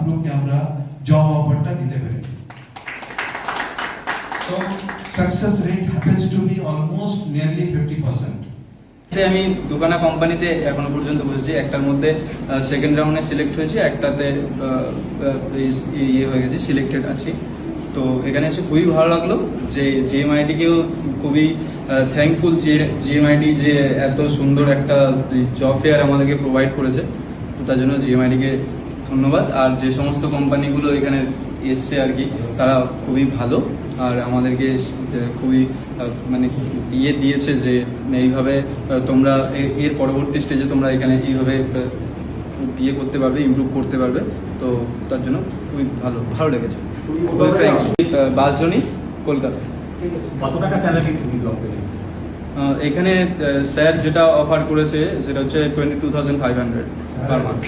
লোককে আমরা জব অফারটা দিতে পারি। So success rate happens to be almost nearly 50%. আমি দোকানা কোম্পানিতে এখনো পর্যন্ত বসেছি, একটার মধ্যে সেকেন্ড রাউন্ডে সিলেক্ট হয়েছি, একটাতে ইয়ে হয়ে গেছে, সিলেক্টেড আছি। তো এখানে এসে খুবই ভালো লাগলো যে জিএমআইটিকেও খুবই থ্যাঙ্কফুল যে জিএমআইটি যে এত সুন্দর একটা জব ফেয়ার আমাদেরকে প্রোভাইড করেছে। তো তার জন্য জিএমআইটিকে ধন্যবাদ। আর যে সমস্ত কোম্পানিগুলো এখানে এসছে আর কি, তারা খুবই ভালো আর আমাদেরকে খুবই মানে ইয়ে দিয়েছে যে এইভাবে তোমরা এর পরবর্তী স্টেজে তোমরা এখানে এইভাবে বিয়ে করতে পারবে, ইমপ্রুভ করতে পারবে। তো তার জন্য খুবই ভালো লেগেছে। 22 জনই কলকাতা। কত টাকা স্যালারি এখানে স্যার যেটা অফার করেছে সেটা হচ্ছে 22,500 পার মান্থ।